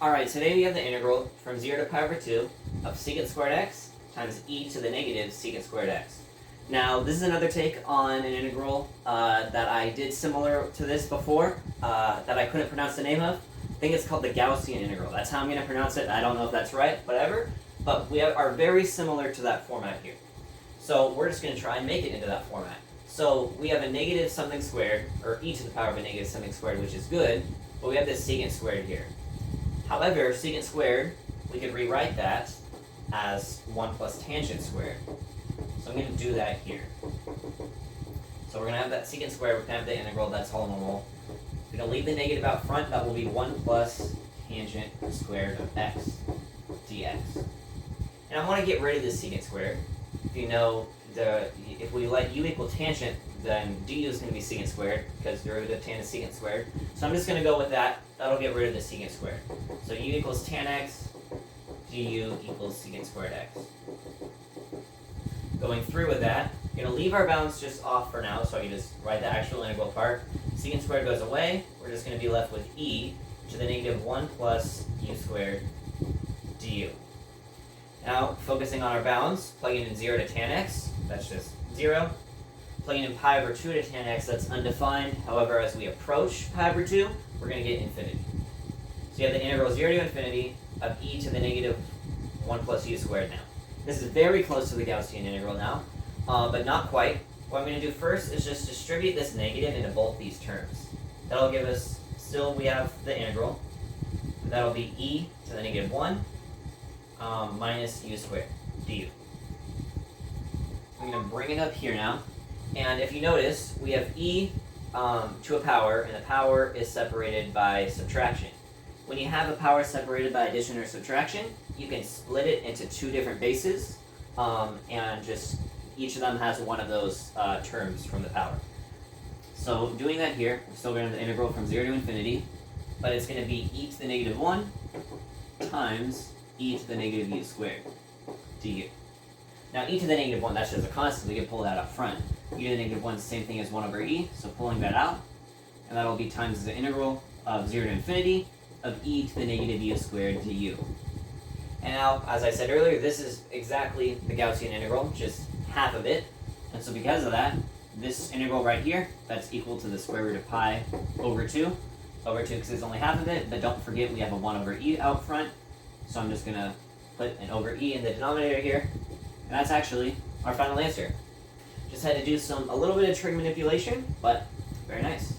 Alright, today we have the integral from 0 to pi over 2 of secant squared x times e to the negative secant squared x. Now, this is another take on an integral that I did similar to this before, that I couldn't pronounce the name of. I think it's called the Gaussian integral. That's how I'm going to pronounce it. I don't know if that's right, whatever. But we are very similar to that format here. So we're just going to try and make it into that format. So we have a negative something squared, or e to the power of a negative something squared, which is good. But we have this secant squared here. However, secant squared, we could rewrite that as 1 plus tangent squared. So I'm going to do that here. So we're going to have that secant squared, we're going to have the integral, that's all normal. We're going to leave the negative out front, that will be 1 plus tangent squared of x dx. And I want to get rid of this secant squared. If you know, if we let u equal tangent, then du is going to be secant squared, because derivative of tan is secant squared. So I'm just going to go with that. That'll get rid of the secant squared. So u equals tan x, du equals secant squared x. Going through with that, we're going to leave our bounds just off for now, so I can just write the actual integral part. Secant squared goes away. We're just going to be left with e to the negative 1 plus u squared du. Now, focusing on our bounds, plugging in 0 to tan x, that's just 0. Plugging in pi over 2 to tan x, that's undefined. However, as we approach pi over 2, we're going to get infinity. So you have the integral 0 to infinity of e to the negative 1 plus u squared now. This is very close to the Gaussian integral now, but not quite. What I'm going to do first is just distribute this negative into both these terms. That'll give us, still we have the integral. That'll be e to the negative 1 minus u squared du. I'm going to bring it up here now. And if you notice, we have e to a power, and the power is separated by subtraction. When you have a power separated by addition or subtraction, you can split it into two different bases, and just each of them has one of those terms from the power. So doing that here, we're still going to have the integral from 0 to infinity, but it's going to be e to the negative 1 times e to the negative u squared du. Now e to the negative 1, that's just a constant, we can pull that up front. E to the negative 1 is the same thing as 1 over e, so pulling that out, and that'll be times the integral of 0 to infinity of e to the negative u squared du. And now, as I said earlier, this is exactly the Gaussian integral, just half of it. And so because of that, this integral right here, that's equal to the square root of pi over 2. Over 2 because it's only half of it, but don't forget we have a 1 over e out front. So I'm just going to put an over e in the denominator here. And that's actually our final answer. Just had to do a little bit of trig manipulation, but very nice.